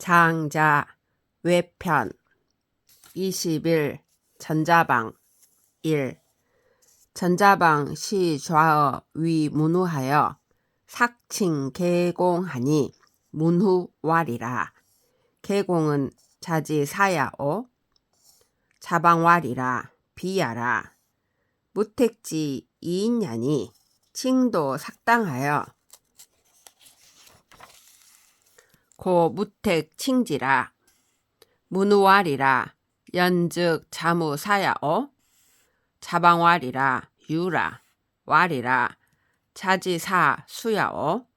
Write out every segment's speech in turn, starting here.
장자 외편 21 전자방 1. 전자방 시좌어 위문우하여 삭칭 개공하니 문후왈이라. 개공은 자지사야오 자방왈이라 비야라. 무택지 이인냐니 칭도 삭당하여 고 무택 칭지라. 문우왈이라 연즉 자무사야오 자방왈이라 유라. 왈이라 자지사 수야오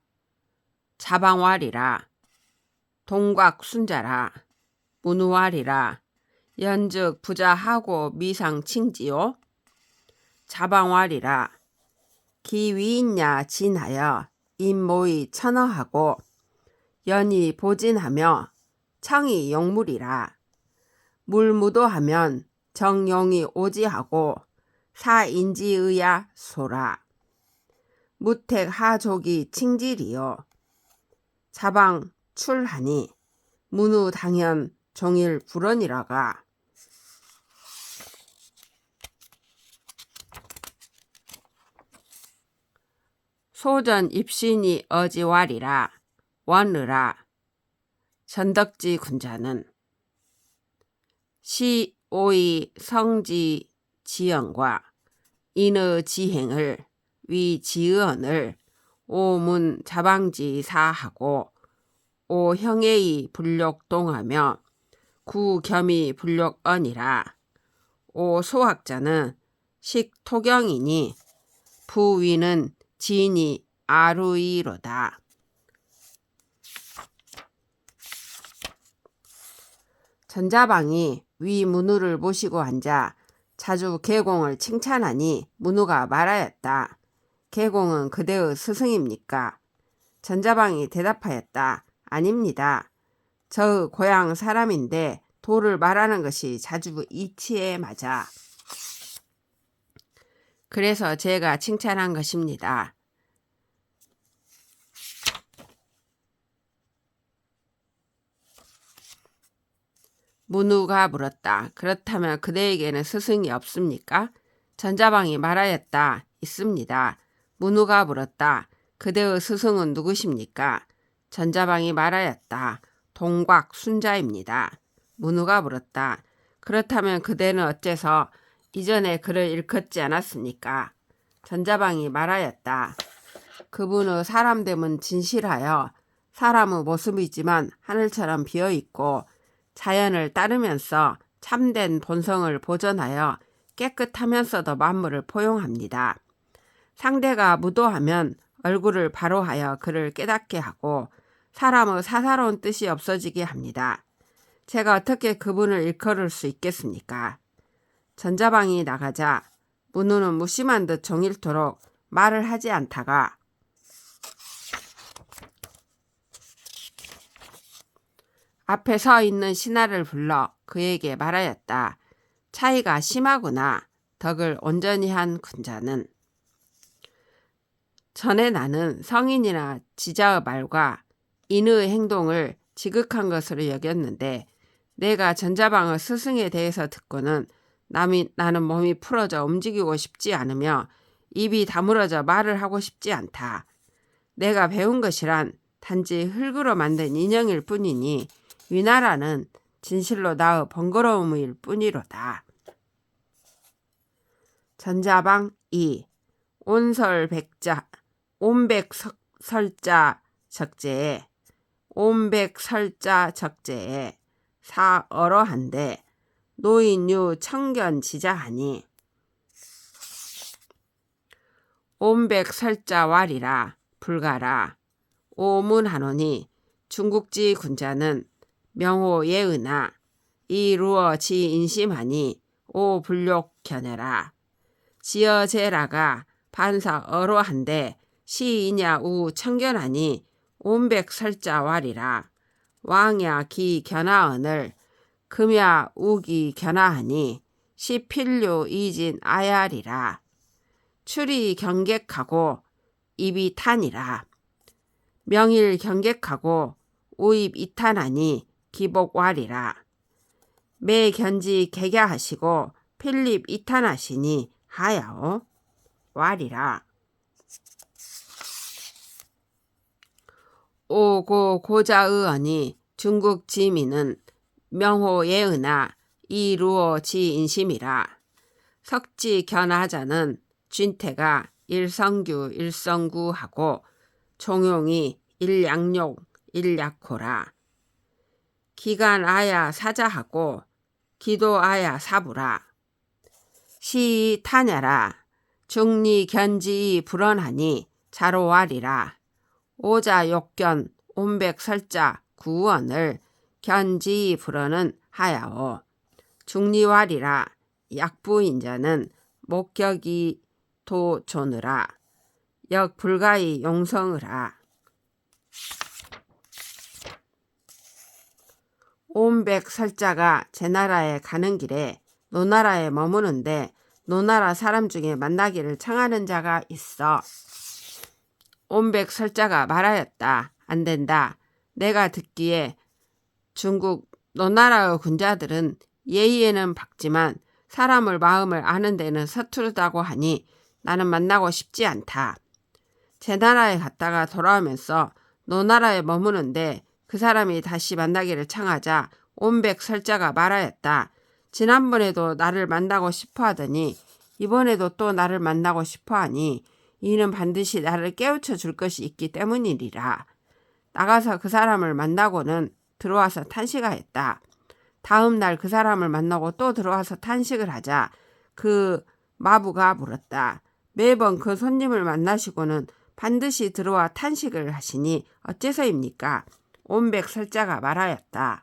자방왈이라 동곽순자라. 문우왈이라 연즉 부자하고 미상칭지요 자방왈이라 기위인야 진하여 인모이 천어하고 연이 보진하며 청이 용물이라. 물무도하면 정용이 오지하고 사인지의야 소라. 무택하족이 칭질이요 자방 출하니 문우 당연 종일 불언이라가. 소전 입신이 어지왈이라 원르라. 전덕지 군자는 시오의 성지 지연과 인의 지행을 위지언을 오문 자방지사하고 오형의 불력동하며 구겸이 불력언이라. 오소학자는 식토경이니 부위는 진이 아루이로다. 전자방이 위문우를 모시고 앉아 자주 계공을 칭찬하니 문우가 말하였다. 계공은 그대의 스승입니까? 전자방이 대답하였다. 아닙니다. 저의 고향 사람인데 도를 말하는 것이 자주 이치에 맞아. 그래서 제가 칭찬한 것입니다. 문우가 물었다. 그렇다면 그대에게는 스승이 없습니까? 전자방이 말하였다. 있습니다. 문우가 물었다. 그대의 스승은 누구십니까? 전자방이 말하였다. 동곽순자입니다. 문우가 물었다. 그렇다면 그대는 어째서 이전에 글을 일컫지 않았습니까? 전자방이 말하였다. 그분의 사람됨은 진실하여 사람의 모습이지만 하늘처럼 비어있고 자연을 따르면서 참된 본성을 보존하여 깨끗하면서도 만물을 포용합니다. 상대가 무도하면 얼굴을 바로하여 그를 깨닫게 하고 사람의 사사로운 뜻이 없어지게 합니다. 제가 어떻게 그분을 일컬을 수 있겠습니까? 전자방이 나가자 문우는 무심한 듯 종일토록 말을 하지 않다가 앞에 서 있는 신하를 불러 그에게 말하였다. 차이가 심하구나. 덕을 온전히 한 군자는. 전에 나는 성인이나 지자의 말과 인의 행동을 지극한 것으로 여겼는데 내가 전자방의 스승에 대해서 듣고는 나는 몸이 풀어져 움직이고 싶지 않으며 입이 다물어져 말을 하고 싶지 않다. 내가 배운 것이란 단지 흙으로 만든 인형일 뿐이니 위나라는 진실로 나의 번거로움일 뿐이로다. 전자방 2. 온백설자 적재에 온백설자 적재에 사어러한데 노인유 청견 지자하니 온백설자왈이라 불가라. 오문하노니 중국지 군자는 명호 예의나 이루어 지인심하니 오 불욕 견해라. 지어제라가 반사 어로한데 시이냐 우 청견하니 온백설자왈이라. 왕야 기 견하언을 금야 우기 견하하니 시필류 이진 아야리라. 출이 경객하고 입이 탄이라. 명일 경객하고 오입 이탄하니 기복왈이라. 매 견지 개갸하시고 필립 이탄하시니 하야오 왈이라. 오고 고자의언이 중국 지민은 명호 예은아 이루어 지인심이라. 석지 견하자는 쥔태가 일성규 일성구하고 종용이 일양용 일약호라. 기간아야 사자하고 기도아야 사부라. 시 타냐라. 중리 견지 불언하니 자로왈이라. 오자 욕견 온백설자 구원을 견지 불언은 하야오. 중리왈이라. 약부인자는 목격이 도조느라. 역불가이 용성으라. 온백설자가 제나라에 가는 길에 노나라에 머무는데 노나라 사람 중에 만나기를 청하는 자가 있어. 온백설자가 말하였다. 안 된다. 내가 듣기에 중국 노나라의 군자들은 예의에는 박지만 사람을 마음을 아는 데는 서투르다고 하니 나는 만나고 싶지 않다. 제나라에 갔다가 돌아오면서 노나라에 머무는데 그 사람이 다시 만나기를 청하자 온백설자가 말하였다. 지난번에도 나를 만나고 싶어 하더니 이번에도 또 나를 만나고 싶어 하니 이는 반드시 나를 깨우쳐 줄 것이 있기 때문이리라. 나가서 그 사람을 만나고는 들어와서 탄식하였다. 다음 날 그 사람을 만나고 또 들어와서 탄식을 하자 그 마부가 물었다. 매번 그 손님을 만나시고는 반드시 들어와 탄식을 하시니 어째서입니까? 온백설자가 말하였다.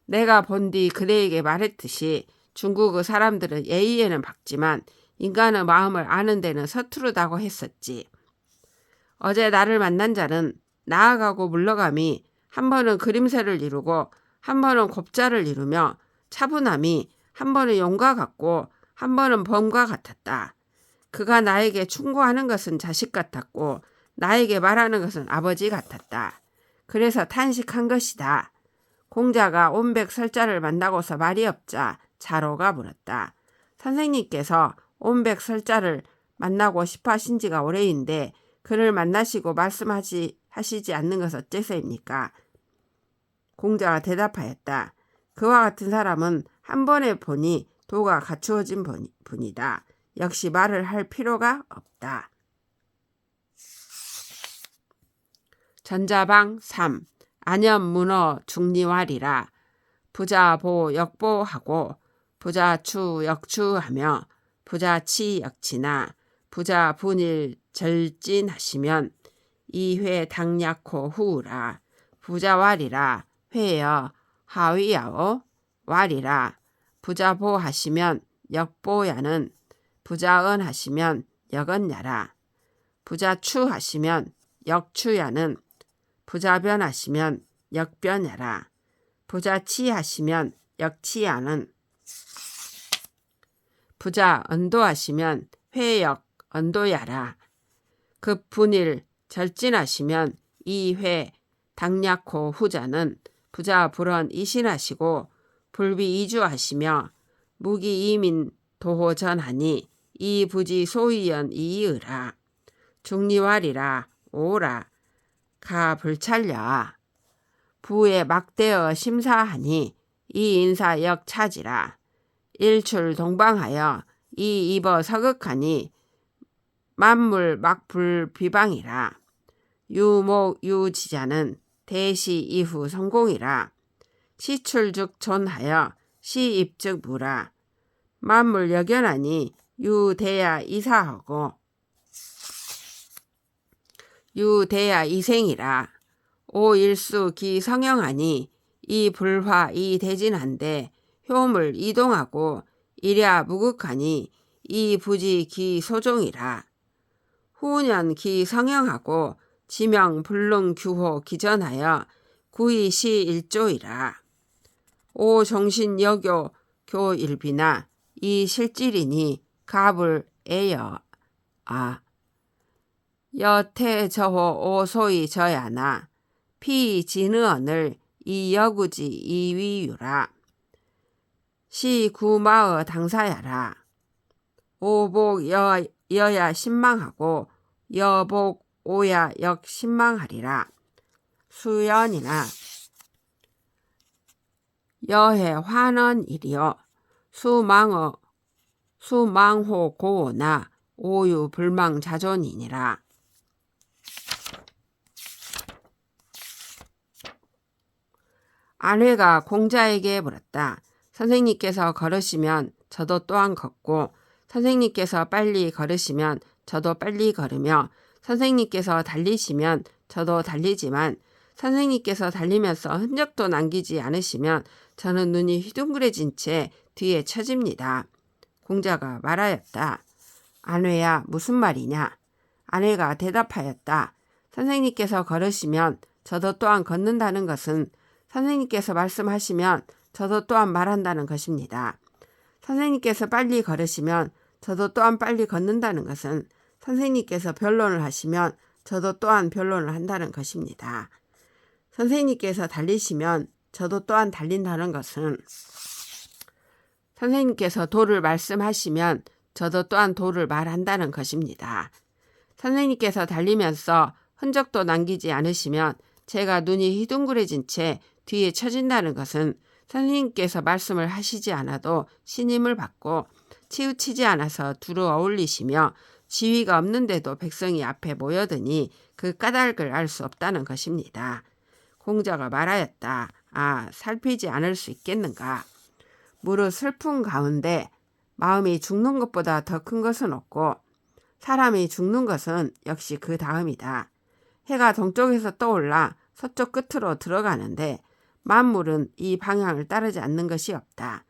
내가 본 뒤 그대에게 말했듯이 중국의 사람들은 예의에는 박지만 인간의 마음을 아는 데는 서투르다고 했었지. 어제 나를 만난 자는 나아가고 물러감이 한 번은 그림새를 이루고 한 번은 곱자를 이루며 차분함이 한 번은 용과 같고 한 번은 범과 같았다. 그가 나에게 충고하는 것은 자식 같았고 나에게 말하는 것은 아버지 같았다. 그래서 탄식한 것이다. 공자가 온백설자를 만나고서 말이 없자 자로가 물었다. 선생님께서 온백설자를 만나고 싶어 하신 지가 오래인데 그를 만나시고 말씀하시지 않는 것은 어째서입니까? 공자가 대답하였다. 그와 같은 사람은 한 번에 보니 도가 갖추어진 분이다. 역시 말을 할 필요가 없다. 전자방 3. 안염문어 중리왈이라. 부자보 역보하고 부자추 역추하며 부자치 역치나 부자분일 절진하시면 이회 당약호 후우라. 부자왈이라. 회여 하위야오 왈이라. 부자보 하시면 역보야는 부자언 하시면 역언야라. 부자추 하시면 역추야는 부자변 하시면 역변야라. 부자치 하시면 역치야는 부자 언도 하시면 회역 언도야라. 급분일 절진하시면 이회 당약호 후자는 부자 불언 이신하시고 불비 이주하시며 무기 이민 도호전하니 이 부지 소이연 이의라. 중리왈이라. 오라. 가 불찰려. 부에 막대어 심사하니 이 인사 역 차지라. 일출 동방하여 이 입어 서극하니 만물 막불 비방이라. 유목 유지자는 대시 이후 성공이라. 시출즉 존하여 시입즉 무라. 만물 여견하니 유대야 이사하고 유대야 이생이라. 오일수 기 성형하니 이 불화 이 대진한데 효물 이동하고 이랴 무극하니 이 부지 기 소종이라. 후년 기 성형하고 지명 불능 규호 기전하여 구이시 일조이라. 오 정신 여교 교일비나 이 실질이니 갑을 애여 여태 저호 오소이 저야나 피진의언을 이여구지 이위유라. 시구마의 당사야라. 오복 여야 신망하고 여복 오야 역 신망하리라. 수연이나 여해 환원이리여 수망호 고오나 오유 불망 자존이니라. 아내가 공자에게 물었다. 선생님께서 걸으시면 저도 또한 걷고 선생님께서 빨리 걸으시면 저도 빨리 걸으며 선생님께서 달리시면 저도 달리지만 선생님께서 달리면서 흔적도 남기지 않으시면 저는 눈이 휘둥그레진 채 뒤에 처집니다. 공자가 말하였다. 아내야, 무슨 말이냐? 아내가 대답하였다. 선생님께서 걸으시면 저도 또한 걷는다는 것은 선생님께서 말씀하시면 저도 또한 말한다는 것입니다. 선생님께서 빨리 걸으시면 저도 또한 빨리 걷는다는 것은 선생님께서 변론을 하시면 저도 또한 변론을 한다는 것입니다. 선생님께서 달리시면 저도 또한 달린다는 것은 선생님께서 도를 말씀하시면 저도 또한 도를 말한다는 것입니다. 선생님께서 달리면서 흔적도 남기지 않으시면 제가 눈이 휘둥그레진 채 뒤에 처진다는 것은 선생님께서 말씀을 하시지 않아도 신임을 받고 치우치지 않아서 두루 어울리시며 지위가 없는데도 백성이 앞에 모여드니 그 까닭을 알 수 없다는 것입니다. 공자가 말하였다. 아, 살피지 않을 수 있겠는가? 무릇 슬픔 가운데 마음이 죽는 것보다 더 큰 것은 없고 사람이 죽는 것은 역시 그 다음이다. 해가 동쪽에서 떠올라 서쪽 끝으로 들어가는데 만물은 이 방향을 따르지 않는 것이 없다.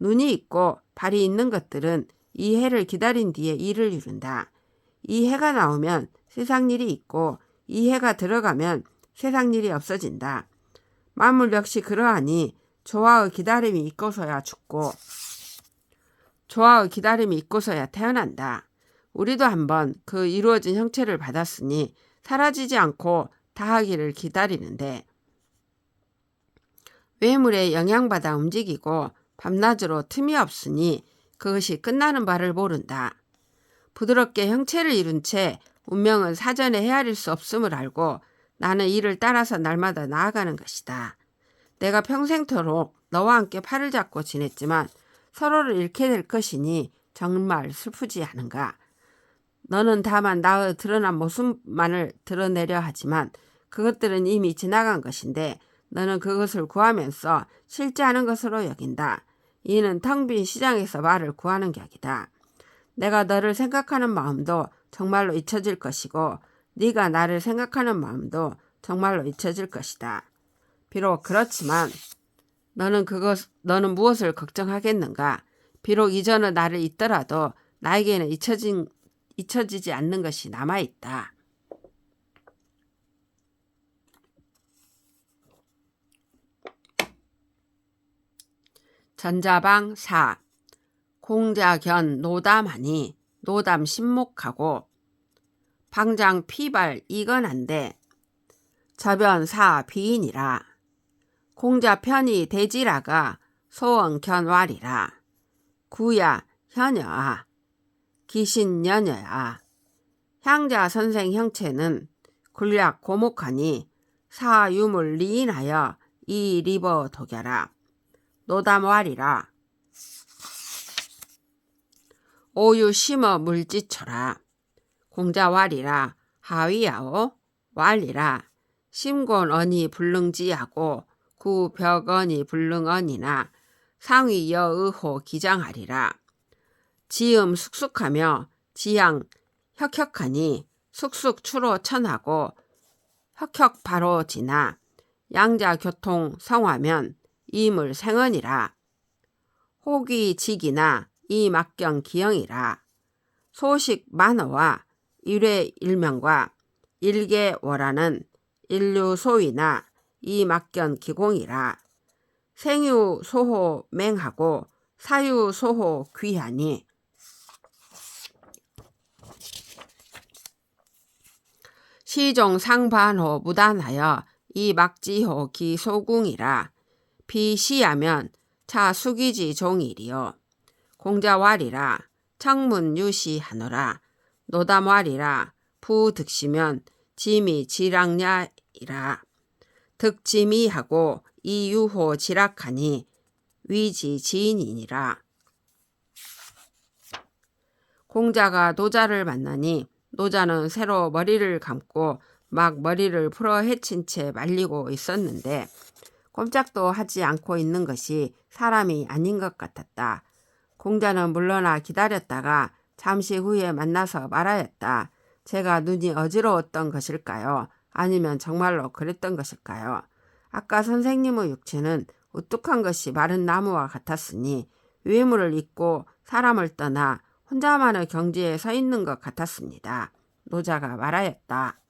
눈이 있고 발이 있는 것들은 이 해를 기다린 뒤에 일을 이룬다. 이 해가 나오면 세상 일이 있고 이 해가 들어가면 세상 일이 없어진다. 만물 역시 그러하니 조화의 기다림이 있고서야 죽고 조화의 기다림이 있고서야 태어난다. 우리도 한번 그 이루어진 형체를 받았으니 사라지지 않고 다하기를 기다리는데 외물에 영향받아 움직이고 밤낮으로 틈이 없으니 그것이 끝나는 바를 모른다. 부드럽게 형체를 이룬 채 운명은 사전에 헤아릴 수 없음을 알고 나는 이를 따라서 날마다 나아가는 것이다. 내가 평생토록 너와 함께 팔을 잡고 지냈지만 서로를 잃게 될 것이니 정말 슬프지 않은가? 너는 다만 나의 드러난 모습만을 드러내려 하지만 그것들은 이미 지나간 것인데 너는 그것을 구하면서 실제 하는 것으로 여긴다. 이는 텅 빈 시장에서 말을 구하는 격이다. 내가 너를 생각하는 마음도 정말로 잊혀질 것이고 네가 나를 생각하는 마음도 정말로 잊혀질 것이다. 비록 그렇지만 너는 무엇을 걱정하겠는가? 비록 이전의 나를 잊더라도 나에게는 잊혀지지 않는 것이 남아있다. 전자방 4. 공자견 노담하니 노담 신목하고 방장 피발 이건한데 저변 사 비인이라. 공자 편이 대지라가 소원 견왈이라. 구야 현여아 기신 년여야. 향자 선생 형체는 군략 고목하니 사유물 리인하여 이 리버 독여라. 노담왈이라. 오유 심어 물지쳐라. 공자왈이라 하위야오 왈이라. 심곤 언이 불능지하고 구벽언이 불능언이나 상위여의호 기장하리라. 지음 숙숙하며 지향 혁혁하니 숙숙 추로 천하고 혁혁 바로 지나 양자 교통 성화면 이물 생언이라. 혹이 직이나 이 막경 기형이라. 소식 만어와 일회 일명과 일개월하는 인류소위나 이 막견 기공이라. 생유 소호 맹하고 사유 소호 귀하니 시종 상반호 무단하여 이 막지호 기소궁이라. 비시하면 차 숙이지 종일이요. 공자왈이라. 창문 유시하노라. 노담왈이라. 부득시면 짐이 지락냐이라. 득지미하고 이유호 지락하니 위지 지인이니라. 공자가 노자를 만나니 노자는 새로 머리를 감고 막 머리를 풀어 헤친 채 말리고 있었는데 꼼짝도 하지 않고 있는 것이 사람이 아닌 것 같았다. 공자는 물러나 기다렸다가 잠시 후에 만나서 말하였다. 제가 눈이 어지러웠던 것일까요? 아니면 정말로 그랬던 것일까요? 아까 선생님의 육체는 우뚝한 것이 마른 나무와 같았으니 외모를 잊고 사람을 떠나 혼자만의 경지에 서 있는 것 같았습니다. 노자가 말하였다.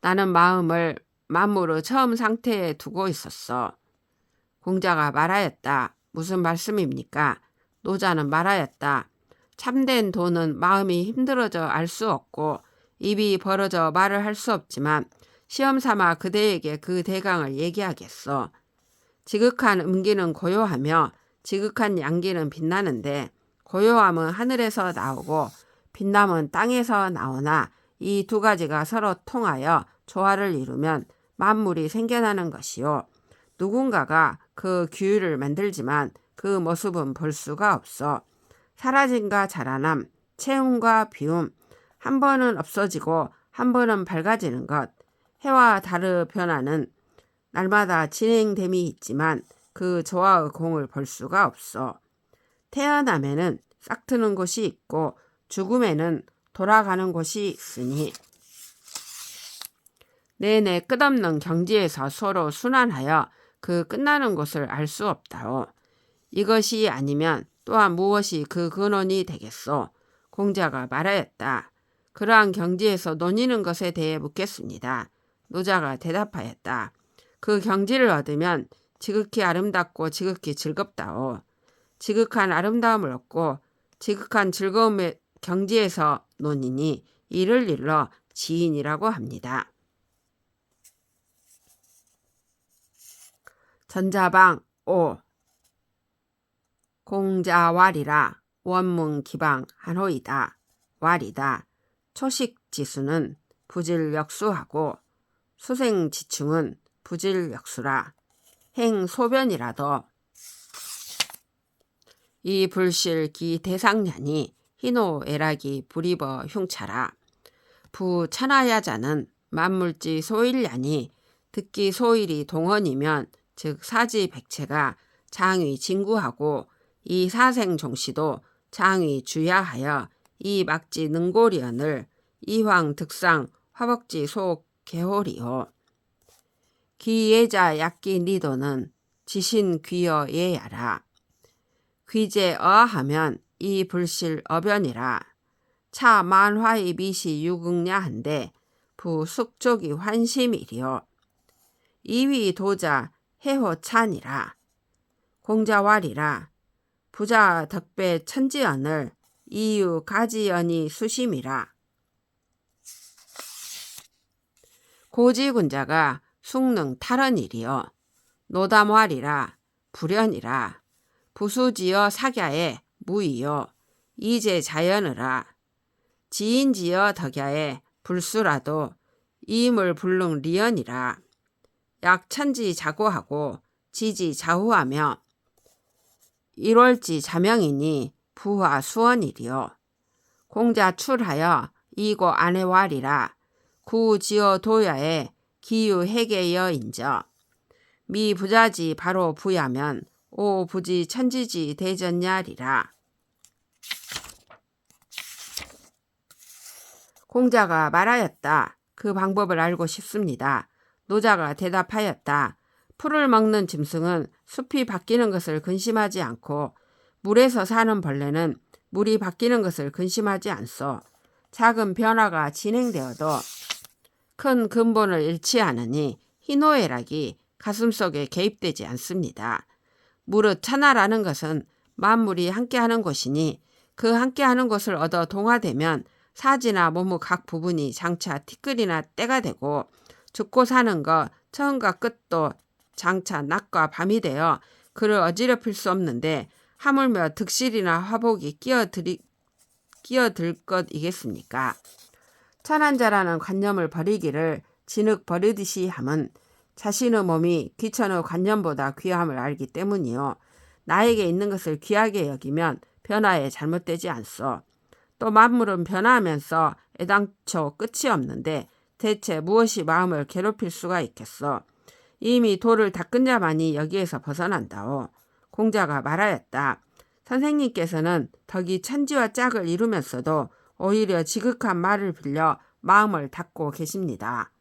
나는 마음을 만무의 처음 상태에 두고 있었어. 공자가 말하였다. 무슨 말씀입니까? 노자는 말하였다. 참된 도는 마음이 힘들어져 알 수 없고 입이 벌어져 말을 할 수 없지만 시험삼아 그대에게 그 대강을 얘기하겠소. 지극한 음기는 고요하며 지극한 양기는 빛나는데 고요함은 하늘에서 나오고 빛남은 땅에서 나오나 이 두 가지가 서로 통하여 조화를 이루면 만물이 생겨나는 것이요. 누군가가 그 규율을 만들지만 그 모습은 볼 수가 없어. 사라짐과 자라남, 채움과 비움, 한 번은 없어지고 한 번은 밝아지는 것, 해와 달의 변화는 날마다 진행됨이 있지만 그 조화의 공을 볼 수가 없어. 태어남에는 싹트는 곳이 있고 죽음에는 돌아가는 곳이 있으니 내내 끝없는 경지에서 서로 순환하여 그 끝나는 곳을 알 수 없다오. 이것이 아니면 또한 무엇이 그 근원이 되겠소? 공자가 말하였다. 그러한 경지에서 논의는 것에 대해 묻겠습니다. 노자가 대답하였다. 그 경지를 얻으면 지극히 아름답고 지극히 즐겁다오. 지극한 아름다움을 얻고 지극한 즐거움의 경지에서 논이니 이를 일러 지인이라고 합니다. 전자방 5 공자왈이라. 원문기방 한호이다. 왈이다. 초식지수는 부질역수하고 수생지충은 부질역수라. 행소변이라도 이 불실기 대상년이 희노애락이 불입어 흉차라. 부천하야자는 만물지 소일야니 듣기 소일이 동원이면 즉 사지 백체가 장위 진구하고 이 사생 종시도 장위 주야하여 이 막지 능고리언을 이황 득상 화벅지 소 개홀이요. 귀예자 약기 니도는 지신 귀여 예야라. 귀제 어하면 이 불실 어변이라. 차 만화의 미시 유극냐한데 부 숙족이 환심이리요. 이위 도자 해호찬이라. 공자왈이라. 부자 덕배 천지언을 이유 가지언이 수심이라. 고지군자가 숭능 탈언이리요. 노담왈이라. 불연이라. 부수지어 사갸에 무이요. 이제 자연으라. 지인지어 덕야에 불수라도 이임을 불능 리언이라. 약천지 자고하고 지지 자후하며 일월지 자명이니 부화 수원이리요. 공자 출하여 이고 아내왈이라. 구지어 도야에 기유 해계여 인저. 미 부자지 바로 부야면 오 부지 천지지 대전야리라. 공자가 말하였다. 그 방법을 알고 싶습니다. 노자가 대답하였다. 풀을 먹는 짐승은 숲이 바뀌는 것을 근심하지 않고 물에서 사는 벌레는 물이 바뀌는 것을 근심하지 않소. 작은 변화가 진행되어도 큰 근본을 잃지 않으니 희노애락이 가슴속에 개입되지 않습니다. 무릇 천하라는 것은 만물이 함께하는 곳이니 그 함께하는 곳을 얻어 동화되면 사지나 몸의 각 부분이 장차 티끌이나 때가 되고 죽고 사는 것 처음과 끝도 장차 낮과 밤이 되어 그를 어지럽힐 수 없는데 하물며 득실이나 화복이 끼어들 것이겠습니까? 천한자라는 관념을 버리기를 진흙 버리듯이 함은 자신의 몸이 귀천의 관념보다 귀함을 알기 때문이요. 나에게 있는 것을 귀하게 여기면 변화에 잘못되지 않소. 또 만물은 변화하면서 애당초 끝이 없는데 대체 무엇이 마음을 괴롭힐 수가 있겠소. 이미 도를 닦은 자만이 여기에서 벗어난다오. 공자가 말하였다. 선생님께서는 덕이 천지와 짝을 이루면서도 오히려 지극한 말을 빌려 마음을 닫고 계십니다.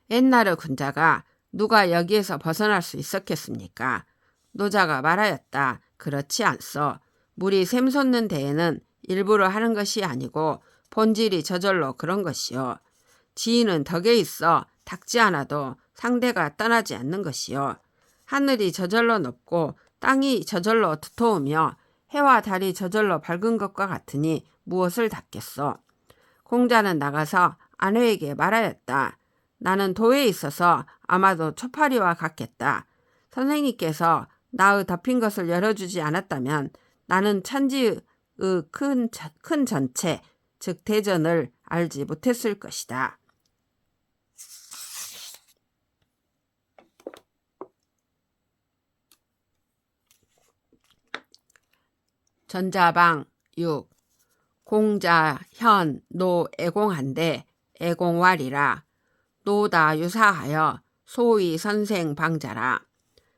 옛날의 군자가 누가 여기에서 벗어날 수 있었겠습니까? 노자가 말하였다. 그렇지 않소. 물이 샘솟는 데에는 일부러 하는 것이 아니고 본질이 저절로 그런 것이요. 지인은 덕에 있어 닦지 않아도 상대가 떠나지 않는 것이요. 하늘이 저절로 높고 땅이 저절로 두터우며 해와 달이 저절로 밝은 것과 같으니 무엇을 닦겠소. 공자는 나가서 아내에게 말하였다. 나는 도에 있어서 아마도 초파리와 같겠다. 선생님께서 나의 덮인 것을 열어주지 않았다면 나는 천지의 큰 전체, 즉 대전을 알지 못했을 것이다. 전자방 6. 공자, 현, 노, 애공한데 애공왈이라. 노다 유사하여 소위 선생 방자라.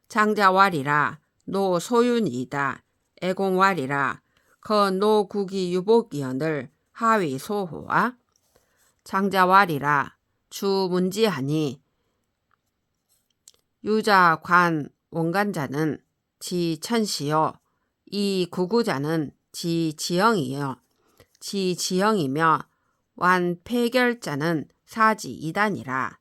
장자왈이라. 노 소윤이다. 애공왈이라. 거노 국이 유복이언을 하위 소호와. 장자왈이라. 주 문지하니 유자 관 원간자는 지 천시요. 이 구구자는 지 지형이요. 지 지형이며 완 폐결자는 사지 이단이라.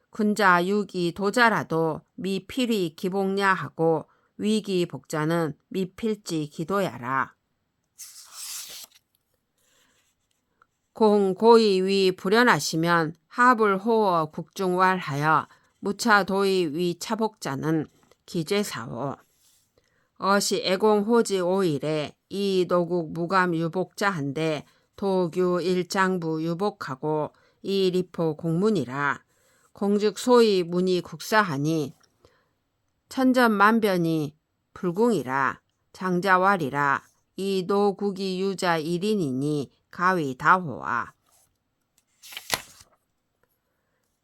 군자 유기 도자라도 미필이 기복냐 하고 위기 복자는 미필지 기도야라. 공 고의 위 불연하시면 합을 호어 국중왈하여 무차 도의 위 차복자는 기죄사오. 어시 애공호지 5일에 이 노국 무감 유복자한데 도규 일장부 유복하고 이 리포 공문이라. 공즉 소위 문이 국사하니 천전만변이 불궁이라. 장자왈이라. 이 노국이 유자 1인이니 가위 다호와.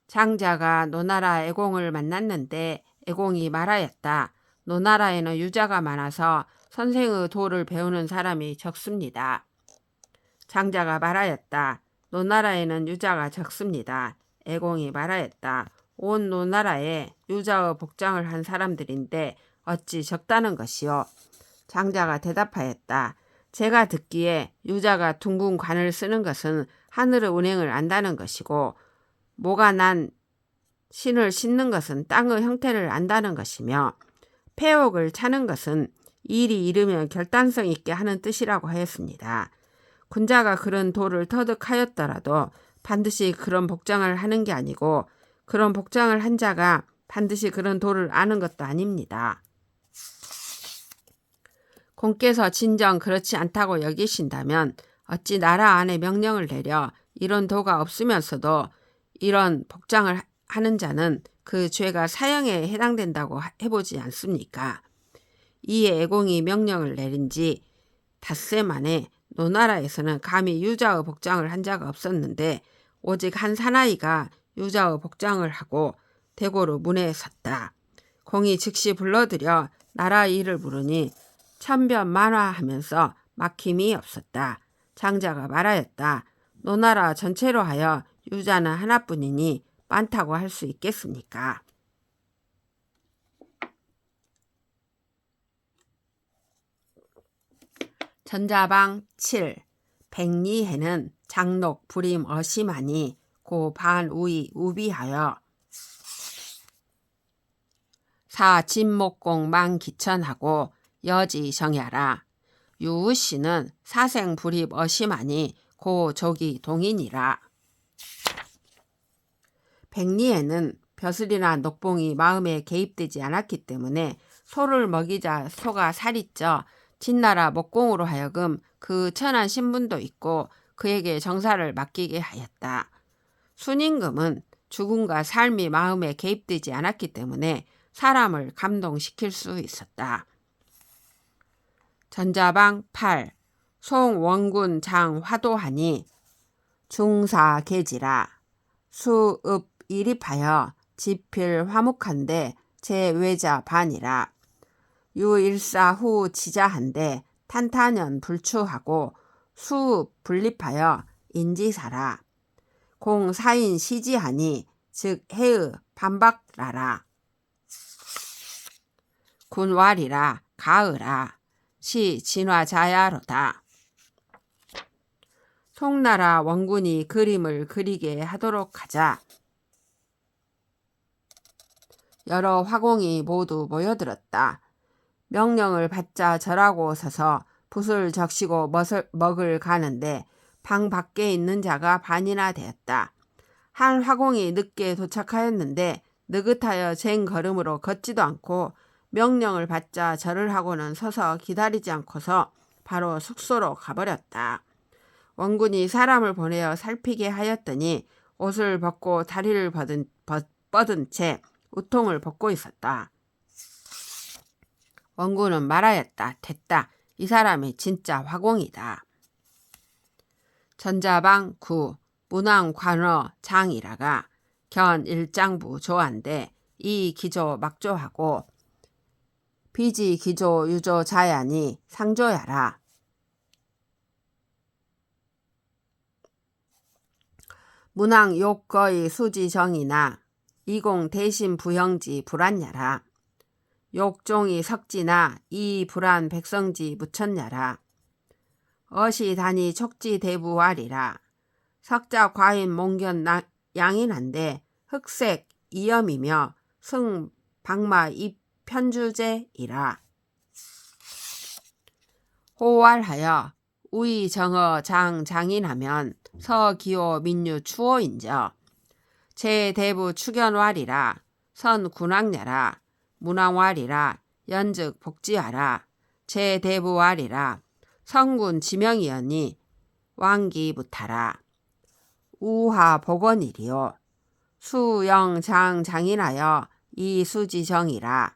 장자가 노나라 애공을 만났는데 애공이 말하였다. 노나라에는 유자가 많아서 선생의 도를 배우는 사람이 적습니다. 장자가 말하였다. 노나라에는 유자가 적습니다. 애공이 말하였다. 온 노나라에 유자의 복장을 한 사람들인데 어찌 적다는 것이요. 장자가 대답하였다. 제가 듣기에 유자가 둥근 관을 쓰는 것은 하늘의 운행을 안다는 것이고 모가 난 신을 씻는 것은 땅의 형태를 안다는 것이며 폐옥을 차는 것은 일이 이르면 결단성 있게 하는 뜻이라고 하였습니다. 군자가 그런 도를 터득하였더라도 반드시 그런 복장을 하는 게 아니고 그런 복장을 한 자가 반드시 그런 도를 아는 것도 아닙니다. 공께서 진정 그렇지 않다고 여기신다면 어찌 나라 안에 명령을 내려 이런 도가 없으면서도 이런 복장을 하는 자는 그 죄가 사형에 해당된다고 해보지 않습니까? 이에 애공이 명령을 내린 지 닷새 만에 노나라에서는 감히 유자의 복장을 한 자가 없었는데 오직 한 사나이가 유자의 복장을 하고 대고로 문에 섰다. 공이 즉시 불러들여 나라 일을 물으니 천변만화하면서 막힘이 없었다. 장자가 말하였다. 노나라 전체로 하여 유자는 하나뿐이니 많다고 할 수 있겠습니까? 전자방 7. 백리해는 장록 불임 어심하니 고 반우이 우비하여 사 진목공 망기천하고 여지 정야라. 유우씨는 사생 불입 어심하니 고 조기 동인이라. 백리에는 벼슬이나 녹봉이 마음에 개입되지 않았기 때문에 소를 먹이자 소가 살이 쪄 진나라 목공으로 하여금 그 천한 신분도 있고 그에게 정사를 맡기게 하였다. 순임금은 죽음과 삶이 마음에 개입되지 않았기 때문에 사람을 감동시킬 수 있었다. 전자방 8. 송원군 장 화도하니 중사계지라 수읍 이립하여 지필 화목한데 제외자 반이라 유일사 후 지자한데 탄탄연 불추하고 수읍 분립하여 인지사라 공사인 시지하니 즉 해의 반박라라 군왈이라 가으라 시 진화자야로다. 송나라 원군이 그림을 그리게 하도록 하자 여러 화공이 모두 모여들었다. 명령을 받자 절하고 서서 붓을 적시고 먹을 가는데 방 밖에 있는 자가 반이나 되었다. 한 화공이 늦게 도착하였는데 느긋하여 쟁 걸음으로 걷지도 않고 명령을 받자 절을 하고는 서서 기다리지 않고서 바로 숙소로 가버렸다. 원군이 사람을 보내어 살피게 하였더니 옷을 벗고 다리를 뻗은 채 우통을 벗고 있었다. 원군은 말하였다. 됐다. 이 사람이 진짜 화공이다. 전자방 9. 문왕관어 장이라가 견 일장부 조한데 이 기조 막조하고 비지 기조 유조 자야니 상조야라. 문왕 욕거의 수지정이나 이공 대신 부형지 불안야라. 욕종이 석지나 이 불안 백성지 무천야라. 어시 단이 촉지 대부활이라. 석자 과인 몽견 양인한데 흑색 이염이며 승 박마 입 편주제이라. 호왈하여 우이 정어 장인하면 서기호 민유 추호인저 제대부 추견왈이라. 선 군왕야라. 문왕왈이라. 연즉 복지하라. 제대부왈이라. 성군 지명이언니 왕기부타라. 우하 복원이리요. 수영장 장인하여 이수지정이라.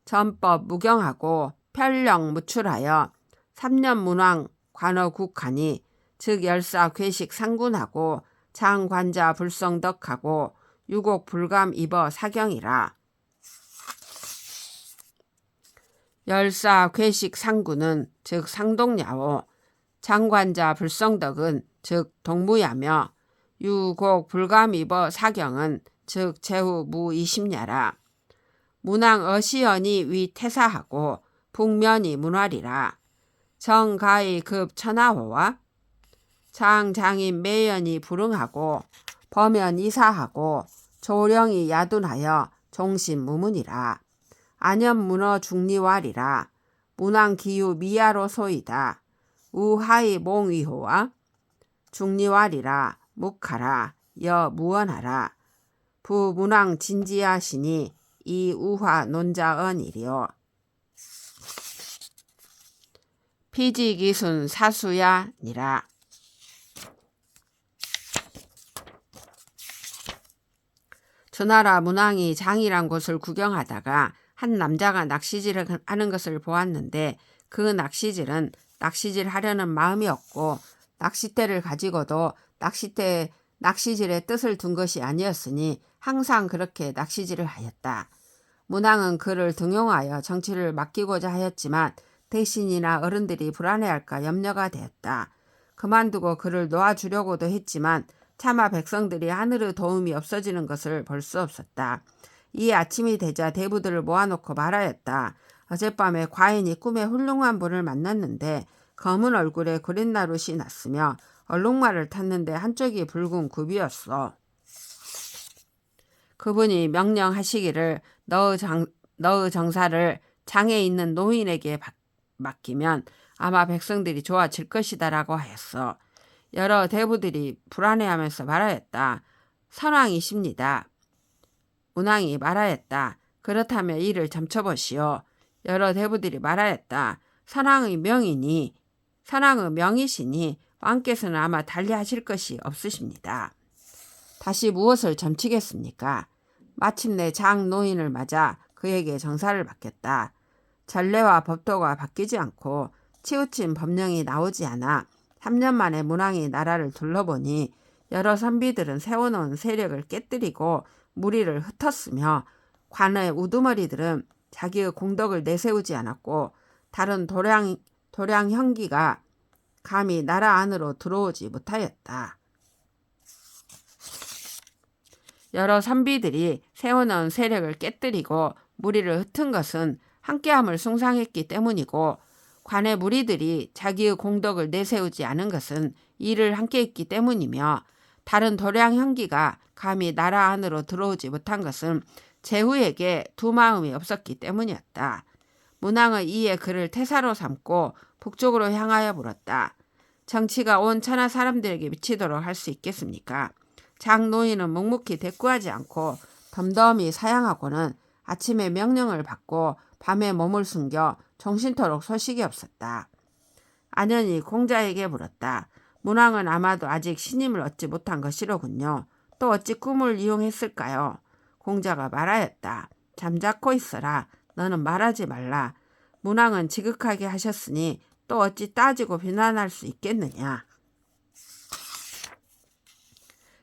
전법 무경하고 편령 무출하여 3년 문왕 관어국하니 즉 열사 괴식 상군하고 장관자 불성덕하고 유곡 불감 입어 사경이라. 열사 괴식 상군은 즉 상동야오 장관자 불성덕은 즉 동무야며 유곡 불감 입어 사경은 즉 제후 무20냐라. 문왕 어시연이 위 태사하고 북면이 문활이라. 정가의 급 천하호와 장장인 매연이 불응하고 범연 이사하고 조령이 야둔하여 종신 무문이라. 안연문어 중리왈이라. 문왕 기유 미야로 소이다. 우하이 몽위호와 중리왈이라. 묵하라. 여 무언하라. 부문왕 진지하시니 이 우화 논자언이리요. 피지기순 사수야니라. 주나라 문왕이 장이란 곳을 구경하다가 한 남자가 낚시질을 하는 것을 보았는데 그 낚시질은 낚시질 하려는 마음이 없고 낚싯대를 가지고도 낚시질의 뜻을 둔 것이 아니었으니 항상 그렇게 낚시질을 하였다. 문왕은 그를 등용하여 정치를 맡기고자 하였지만 대신이나 어른들이 불안해할까 염려가 되었다. 그만두고 그를 놓아주려고도 했지만 차마 백성들이 하늘의 도움이 없어지는 것을 볼 수 없었다. 이 아침이 되자 대부들을 모아놓고 말하였다. 어젯밤에 과인이 꿈에 훌륭한 분을 만났는데 검은 얼굴에 구렛나룻이 났으며 얼룩말을 탔는데 한쪽이 붉은 굽이었어. 그분이 명령하시기를 너의 정사를 장에 있는 노인에게 맡기면 아마 백성들이 좋아질 것이다 라고 하였어. 여러 대부들이 불안해하면서 말하였다. 선왕이십니다. 문왕이 말하였다. 그렇다면 이를 점쳐보시오. 여러 대부들이 말하였다. 선왕의 명이시니 왕께서는 아마 달리하실 것이 없으십니다. 다시 무엇을 점치겠습니까? 마침내 장 노인을 맞아 그에게 정사를 맡겼다. 전례와 법도가 바뀌지 않고 치우친 법령이 나오지 않아 3년 만에 문왕이 나라를 둘러보니 여러 선비들은 세워놓은 세력을 깨뜨리고 무리를 흩었으며 관의 우두머리들은 자기의 공덕을 내세우지 않았고 다른 도량 형기가 감히 나라 안으로 들어오지 못하였다. 여러 선비들이 세워놓은 세력을 깨뜨리고 무리를 흩은 것은 함께함을 숭상했기 때문이고 관의 무리들이 자기의 공덕을 내세우지 않은 것은 이를 함께했기 때문이며 다른 도량 형기가 감히 나라 안으로 들어오지 못한 것은 제후에게 두 마음이 없었기 때문이었다. 문왕은 이에 그를 태사로 삼고 북쪽으로 향하여 물었다. 정치가 온 천하 사람들에게 미치도록 할 수 있겠습니까? 장 노인은 묵묵히 대꾸하지 않고 덤덤히 사양하고는 아침에 명령을 받고 밤에 몸을 숨겨 종신토록 소식이 없었다. 안연이 공자에게 물었다. 문왕은 아마도 아직 신임을 얻지 못한 것이로군요. 또 어찌 꿈을 이용했을까요? 공자가 말하였다. 잠자코 있어라. 너는 말하지 말라. 문왕은 지극하게 하셨으니 또 어찌 따지고 비난할 수 있겠느냐.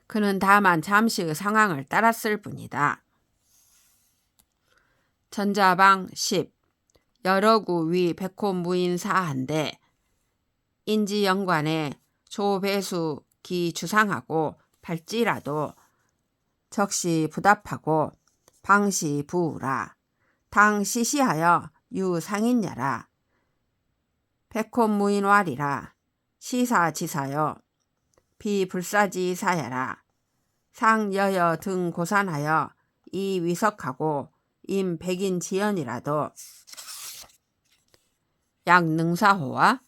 그는 다만 잠시 그 상황을 따랐을 뿐이다. 전자방 10. 여러구 위 백호무인 사한데 인지영관에 조배수 기 주상하고 발지라도 적시 부답하고 방시 부우라. 당 시시하여 유상인야라. 백호무인왈이라. 시사지사여 비불사지사야라. 상여여 등 고산하여 이 위석하고 임백인지연이라도 약능사호와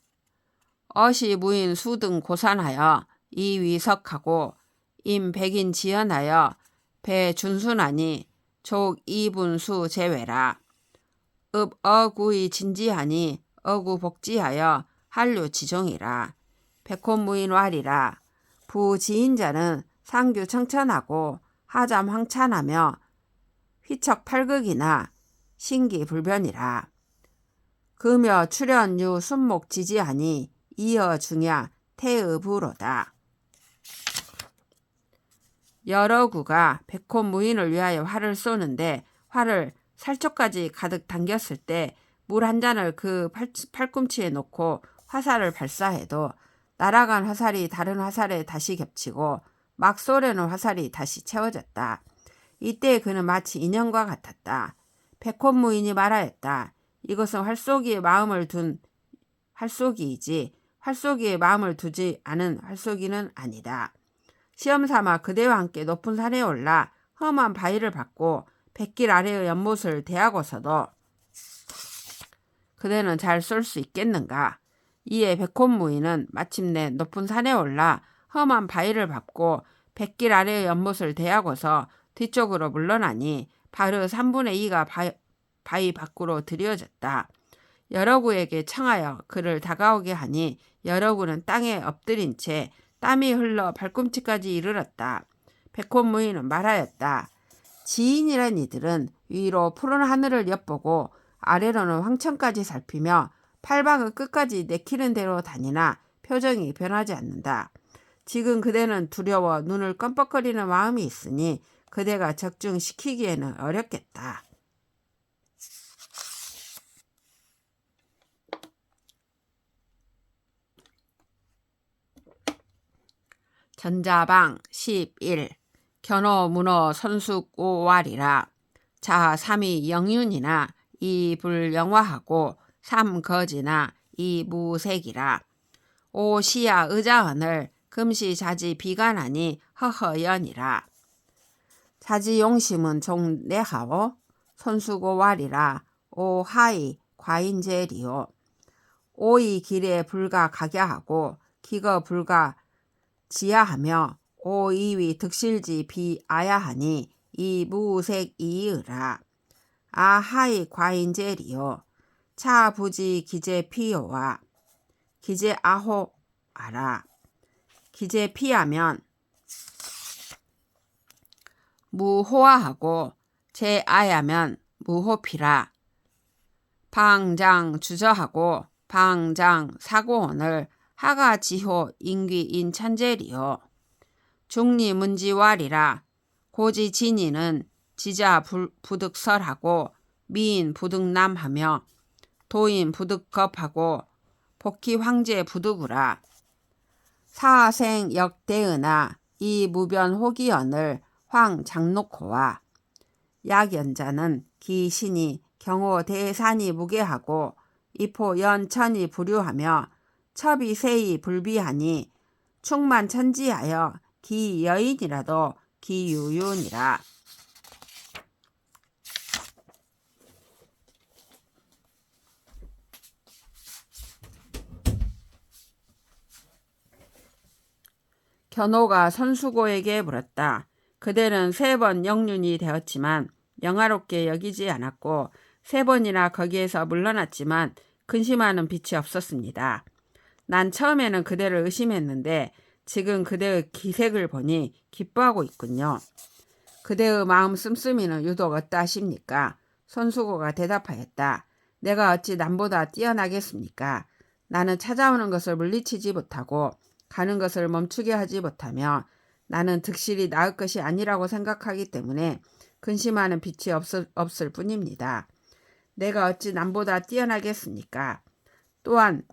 어시무인 수등 고산하여 이 위석하고 임백인지연하여 배준순하니 족 이분수 제외라. 읍어구이 진지하니 어구복지하여 한류지종이라. 백혼무인왈이라. 부지인자는 상규 청천하고 하잠 황찬하며 휘척팔극이나 신기불변이라. 금여 출연유 순목 지지하니 이어 중야 태의부로다. 여러구가 백혼무인을 위하여 활을 쏘는데 활을 살쪽까지 가득 당겼을 때 물 한 잔을 그 팔꿈치에 놓고 화살을 발사해도 날아간 화살이 다른 화살에 다시 겹치고 막 쏘려는 화살이 다시 채워졌다. 이때 그는 마치 인형과 같았다. 백혼무인이 말하였다. 이것은 활쏘기에 마음을 둔 활쏘기이지 활쏘기에 마음을 두지 않은 활쏘기는 아니다. 시험삼아 그대와 함께 높은 산에 올라 험한 바위를 밟고 백길 아래의 연못을 대하고서도 그대는 잘 쏠 수 있겠는가? 이에 백혼무인은 마침내 높은 산에 올라 험한 바위를 밟고 백길 아래의 연못을 대하고서 뒤쪽으로 물러나니 바로 3분의 2가 바위 밖으로 들여졌다. 여러구에게 청하여 그를 다가오게 하니 여러구는 땅에 엎드린 채 땀이 흘러 발꿈치까지 이르렀다. 백혼무인은 말하였다. 지인이란 이들은 위로 푸른 하늘을 엿보고 아래로는 황천까지 살피며 팔방을 끝까지 내키는 대로 다니나 표정이 변하지 않는다. 지금 그대는 두려워 눈을 껌뻑거리는 마음이 있으니 그대가 적중시키기에는 어렵겠다. 전자방 11. 견호 문호 선숙오왈이라. 자 3이 영윤이나 이 불영화하고 3거지나 이 무색이라. 오 시야 의자언을 금시 자지 비관하니 허허연이라. 자지 용심은 종내하오 선수고왈이라. 오 하이 과인제리오. 오이 길에 불가 가게하고 기거 불가 지하하며 오이위 득실지 비아야하니 이 무색 이으라. 아하이 과인제리요. 차부지 기제 피요와 기제 아호 아라. 기제 피하면 무호화하고 제아야면 무호피라. 방장 주저하고 방장 사고원을 하가지호 인귀인 천재리요. 중리문지왈이라. 고지진이는 지자 부득설하고 미인 부득남하며 도인 부득겁하고 복희 황제 부득우라. 사생 역대은하 이 무변 호기연을 황장록호와 약연자는 기신이 경호 대산이 무게하고 이포 연천이 부류하며 첩이 세이 불비하니 충만 천지하여 기 여인이라도 기유윤이라. 견호가 선수고에게 물었다. 그대는 3번 영륜이 되었지만 영화롭게 여기지 않았고 3번이나 거기에서 물러났지만 근심하는 빛이 없었습니다. 난 처음에는 그대를 의심했는데 지금 그대의 기색을 보니 기뻐하고 있군요. 그대의 마음 씀씀이는 유독 어떠하십니까? 손수고가 대답하였다. 내가 어찌 남보다 뛰어나겠습니까? 나는 찾아오는 것을 물리치지 못하고 가는 것을 멈추게 하지 못하며 나는 득실이 나을 것이 아니라고 생각하기 때문에 근심하는 빛이 없을 뿐입니다. 내가 어찌 남보다 뛰어나겠습니까? 또한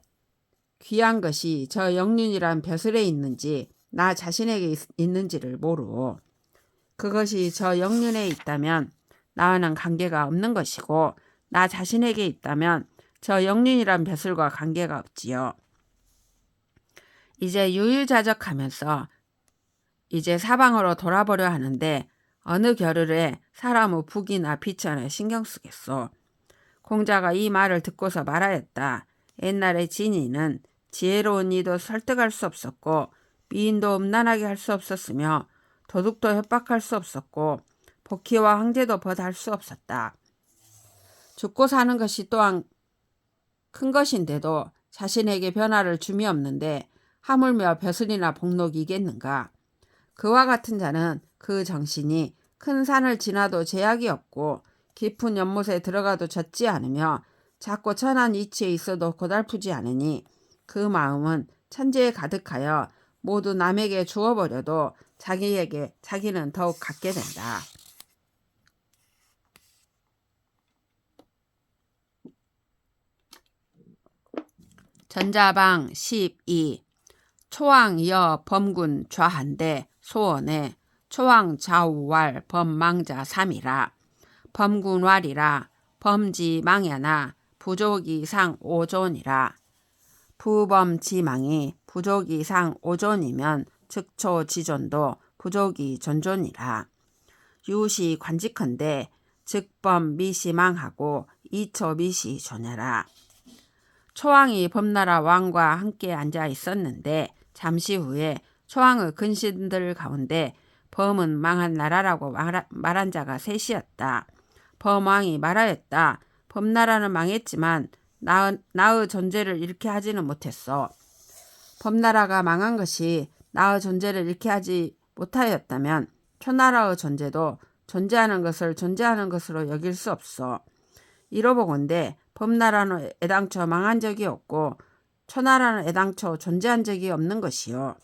귀한 것이 저 영륜이란 벼슬에 있는지 나 자신에게 있는지를 모르오. 그것이 저 영륜에 있다면 나와는 관계가 없는 것이고 나 자신에게 있다면 저 영륜이란 벼슬과 관계가 없지요. 이제 유유자적하면서 이제 사방으로 돌아보려 하는데 어느 겨를에 사람의 북이나 비천에 신경 쓰겠소. 공자가 이 말을 듣고서 말하였다. 옛날에 진이는 지혜로운 이도 설득할 수 없었고 미인도 음란하게 할 수 없었으며 도둑도 협박할 수 없었고 복희와 황제도 벗할 수 없었다. 죽고 사는 것이 또한 큰 것인데도 자신에게 변화를 줌이 없는데 하물며 벼슬이나 복록이겠는가. 그와 같은 자는 그 정신이 큰 산을 지나도 제약이 없고 깊은 연못에 들어가도 젖지 않으며 작고 천한 이치에 있어도 고달프지 않으니 그 마음은 천재에 가득하여 모두 남에게 주어버려도 자기는 더욱 갖게 된다. 전자방 12 초왕여 범군 좌한대 소원에 초왕 좌우왈 범망자 3이라. 범군왈이라. 범지망야나 부족이 상 5존이라. 부범지망이 부족이 상 5존이면 즉초지존도 부족이 전존이라. 유시 관직헌대 즉범 미시망하고 이초 미시 존야라. 초왕이 범나라 왕과 함께 앉아 있었는데 잠시 후에 초왕의 근신들 가운데 범은 망한 나라라고 말한 자가 셋이었다. 범왕이 말하였다. 범나라는 망했지만 나의 존재를 잃게 하지는 못했어. 범나라가 망한 것이 나의 존재를 잃게 하지 못하였다면 초나라의 존재도 존재하는 것을 존재하는 것으로 여길 수 없어. 이로보건대 범나라는 애당초 망한 적이 없고 초나라는 애당초 존재한 적이 없는 것이요.